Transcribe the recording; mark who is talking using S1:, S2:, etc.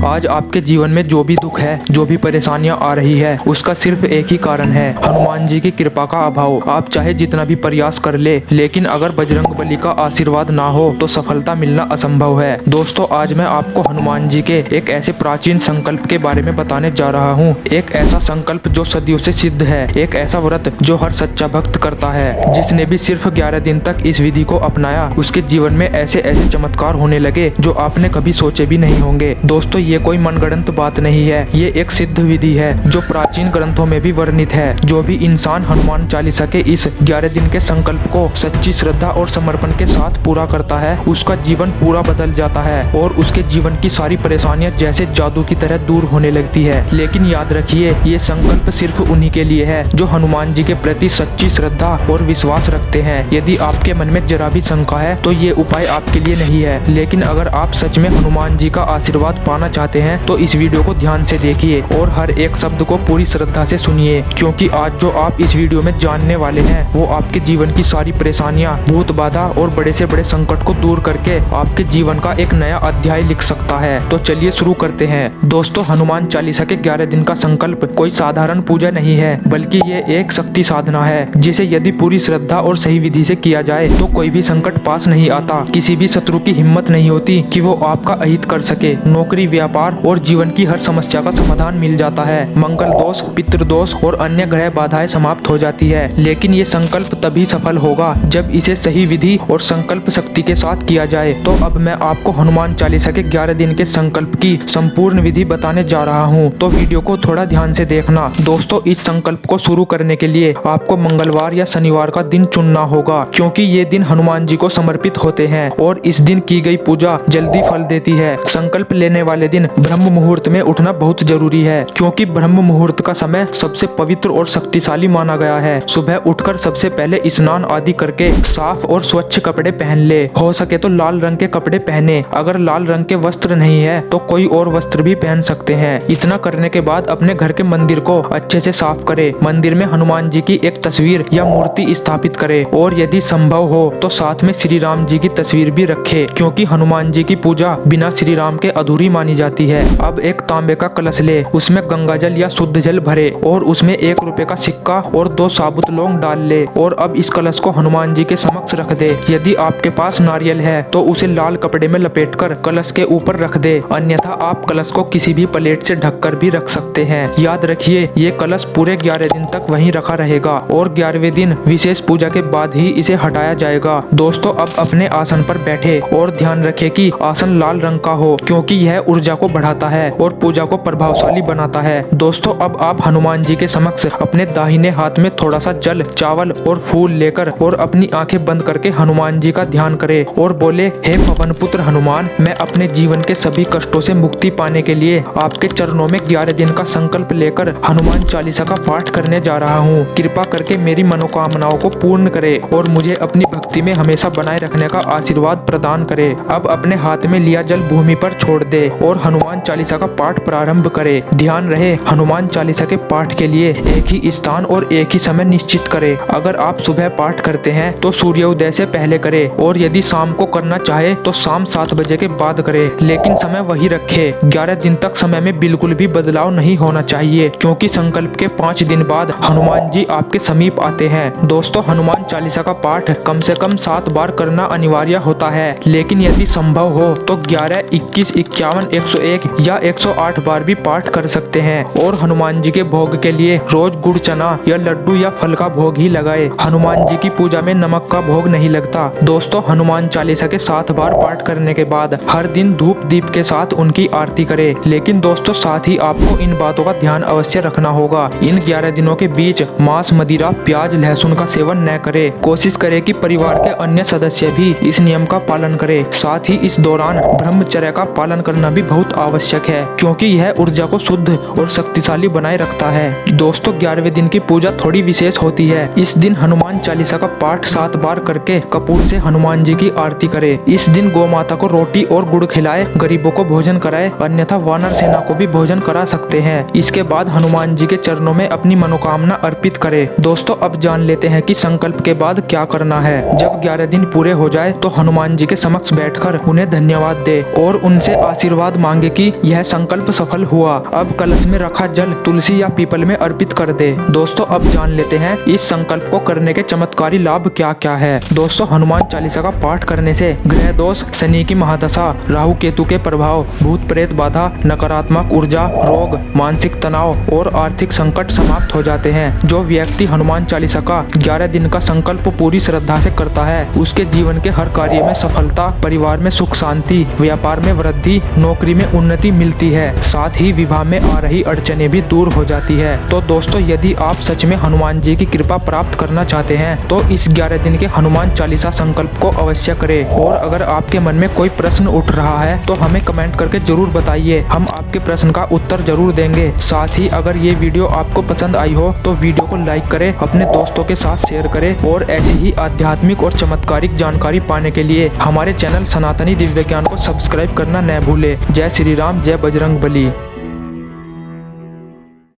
S1: आज आपके जीवन में जो भी दुख है, जो भी परेशानियां आ रही है, उसका सिर्फ एक ही कारण है, हनुमान जी की कृपा का अभाव। आप चाहे जितना भी प्रयास कर ले, लेकिन अगर बजरंगबली का आशीर्वाद ना हो तो सफलता मिलना असंभव है। दोस्तों, आज मैं आपको हनुमान जी के एक ऐसे प्राचीन संकल्प के बारे में बताने जा रहा हूँ। एक ऐसा संकल्प जो सदियों से सिद्ध है, एक ऐसा व्रत जो हर सच्चा भक्त करता है। जिसने भी सिर्फ 11 दिन तक इस विधि को अपनाया, उसके जीवन में ऐसे ऐसे चमत्कार होने लगे जो आपने कभी सोचे भी नहीं होंगे। दोस्तों, ये कोई मनगढ़ंत बात नहीं है, ये एक सिद्ध विधि है जो प्राचीन ग्रंथों में भी वर्णित है। जो भी इंसान हनुमान चालीसा के इस 11 दिन के संकल्प को सच्ची श्रद्धा और समर्पण के साथ पूरा करता है, उसका जीवन पूरा बदल जाता है और उसके जीवन की सारी परेशानियां जैसे जादू की तरह दूर होने लगती है। लेकिन याद रखिए, ये संकल्प सिर्फ उन्हीं के लिए है जो हनुमान जी के प्रति सच्ची श्रद्धा और विश्वास रखते हैं। यदि आपके मन में जरा भी शंका है तो ये उपाय आपके लिए नहीं है। लेकिन अगर आप सच में हनुमान जी का आशीर्वाद पाना चाहते हैं तो इस वीडियो को ध्यान से देखिए और हर एक शब्द को पूरी श्रद्धा से सुनिए, क्योंकि आज जो आप इस वीडियो में जानने वाले हैं वो आपके जीवन की सारी परेशानियां, भूत बाधा और बड़े से बड़े संकट को दूर करके आपके जीवन का एक नया अध्याय लिख सकता है। तो चलिए शुरू करते हैं। दोस्तों, हनुमान चालीसा के 11 दिन का संकल्प कोई साधारण पूजा नहीं है, बल्कि ये एक शक्ति साधना है जिसे यदि पूरी श्रद्धा और सही विधि से किया जाए तो कोई भी संकट पास नहीं आता। किसी भी शत्रु की हिम्मत नहीं होती कि वो आपका अहित कर सके। नौकरी, व्यापार और जीवन की हर समस्या का समाधान मिल जाता है। मंगल दोष, पितृ दोष और अन्य ग्रह बाधाएं समाप्त हो जाती है। लेकिन ये संकल्प तभी सफल होगा जब इसे सही विधि और संकल्प शक्ति के साथ किया जाए। तो अब मैं आपको हनुमान चालीसा के 11 दिन के संकल्प की संपूर्ण विधि बताने जा रहा हूँ, तो वीडियो को थोड़ा ध्यान से देखना। दोस्तों, इस संकल्प को शुरू करने के लिए आपको मंगलवार या शनिवार का दिन चुनना होगा, क्योंकि ये दिन हनुमान जी को समर्पित होते हैं और इस दिन की गई पूजा जल्दी फल देती है। संकल्प लेने वाले दिन ब्रह्म मुहूर्त में उठना बहुत जरूरी है, क्योंकि ब्रह्म मुहूर्त का समय सबसे पवित्र और शक्तिशाली माना गया है। सुबह उठकर सबसे पहले स्नान आदि करके साफ और स्वच्छ कपड़े पहन ले। हो सके तो लाल रंग के कपड़े पहने। अगर लाल रंग के वस्त्र नहीं है तो कोई और वस्त्र भी पहन सकते हैं। इतना करने के बाद अपने घर के मंदिर को अच्छे से साफ करे। मंदिर में हनुमान जी की एक तस्वीर या मूर्ति स्थापित करे और यदि संभव हो तो साथ में श्री राम जी की तस्वीर भी रखे, क्योंकि हनुमान जी की पूजा बिना श्री राम के अधूरी मानी जाती है। अब एक तांबे का कलश ले, उसमें गंगा जल या शुद्ध जल भरे और उसमें 1 रुपए का सिक्का और 2 साबुत लौंग डाल ले और अब इस कलश को हनुमान जी के समक्ष रख दे। यदि आपके पास नारियल है तो उसे लाल कपड़े में लपेटकर कलश के ऊपर रख दे, अन्यथा आप कलश को किसी भी प्लेट से ढककर भी रख सकते हैं। याद रखिए, ये कलश पूरे 11 दिन तक वहीं रखा रहेगा और 11वें दिन विशेष पूजा के बाद ही इसे हटाया जाएगा। दोस्तों, अब अपने आसन पर बैठे और ध्यान रखें कि आसन लाल रंग का हो, क्योंकि यह ऊर्जा को बढ़ाता है और पूजा को प्रभावशाली बनाता है। दोस्तों, अब आप हनुमान जी के समक्ष अपने दाहिने हाथ में थोड़ा सा जल, चावल और फूल लेकर और अपनी आंखें बंद करके हनुमान जी का ध्यान करें और बोले, हे पवन पुत्र हनुमान, मैं अपने जीवन के सभी कष्टों से मुक्ति पाने के लिए आपके चरणों में 11 दिन का संकल्प लेकर हनुमान चालीसा का पाठ करने जा रहा हूँ। कृपा करके मेरी मनोकामनाओं को पूर्ण करे और मुझे अपनी भक्ति में हमेशा बनाए रखने का आशीर्वाद प्रदान करे। अब अपने हाथ में लिया जल भूमि पर छोड़ दे और हनुमान चालीसा का पाठ प्रारंभ करे। ध्यान रहे, हनुमान चालीसा के पाठ के लिए एक ही स्थान और एक ही समय निश्चित करे। अगर आप सुबह पाठ करते हैं तो सूर्योदय से पहले करे और यदि शाम को करना चाहे तो शाम 7 बजे के बाद करे, लेकिन समय वही रखे। 11 दिन तक समय में बिल्कुल भी बदलाव नहीं होना चाहिए, क्योंकि संकल्प के 5 दिन बाद हनुमान जी आपके समीप आते हैं। दोस्तों, हनुमान चालीसा का पाठ कम से कम 7 बार करना अनिवार्य होता है, लेकिन यदि संभव हो तो 11, 21, 51, 101 या 108 बार भी पाठ कर सकते हैं। और हनुमान जी के भोग के लिए रोज गुड़, चना या लड्डू या फल का भोग ही लगाए। हनुमान जी की पूजा में नमक का भोग नहीं लगता। दोस्तों, हनुमान चालीसा के 7 बार पाठ करने के बाद हर दिन धूप दीप के साथ उनकी आरती करे। लेकिन दोस्तों, साथ ही आपको इन बातों का ध्यान अवश्य रखना होगा। इन 11 दिनों के बीच मांस, मदिरा, प्याज, लहसुन का सेवन न करे। कोशिश करे कि परिवार के अन्य सदस्य भी इस नियम का पालन करे। साथ ही इस दौरान ब्रह्मचर्य का पालन करना भी बहुत आवश्यक है, क्योंकि यह ऊर्जा को शुद्ध और शक्तिशाली बनाए रखता है। दोस्तों, 11वें दिन की पूजा थोड़ी विशेष होती है। इस दिन हनुमान चालीसा का पाठ 7 बार करके कपूर से हनुमान जी की आरती करे। इस दिन गौ माता को रोटी और गुड़ खिलाए, गरीबों को भोजन कराए, अन्यथा वानर सेना को भी भोजन करा सकते हैं। इसके बाद हनुमान जी के चरणों में अपनी मनोकामना अर्पित करे। दोस्तों, अब जान लेते हैं कि संकल्प के बाद क्या करना है। जब 11 दिन पूरे हो जाए तो हनुमान जी के समक्ष बैठकर उन्हें धन्यवाद दे और उनसे आशीर्वाद मांगे मांगे कि यह संकल्प सफल हुआ। अब कलश में रखा जल तुलसी या पीपल में अर्पित कर दे। दोस्तों अब जान लेते हैं इस संकल्प को करने के चमत्कारी लाभ क्या क्या है। दोस्तों हनुमान चालीसा का पाठ करने से ग्रह दोष, शनि की महादशा, राहु केतु के प्रभाव, भूत प्रेत बाधा, नकारात्मक ऊर्जा, रोग, मानसिक तनाव और आर्थिक संकट समाप्त हो जाते हैं। जो व्यक्ति हनुमान चालीसा का 11 दिन का संकल्प पूरी श्रद्धा से करता है उसके जीवन के हर कार्य में सफलता, परिवार में सुख शांति, व्यापार में वृद्धि, नौकरी में उन्नति मिलती है। साथ ही विवाह में आ रही अड़चनें भी दूर हो जाती है। तो दोस्तों यदि आप सच में हनुमान जी की कृपा प्राप्त करना चाहते हैं तो इस 11 दिन के हनुमान चालीसा संकल्प को अवश्य करें। और अगर आपके मन में कोई प्रश्न उठ रहा है तो हमें कमेंट करके जरूर बताइए, हम आपके प्रश्न का उत्तर जरूर देंगे। साथ ही अगर ये वीडियो आपको पसंद आई हो तो वीडियो को लाइक करें, अपने दोस्तों के साथ शेयर करें और ऐसी ही आध्यात्मिक और चमत्कारिक जानकारी पाने के लिए हमारे चैनल सनातनी दिव्य ज्ञान को सब्सक्राइब करना न भूले। जय श्री राम, जय बजरंग बली।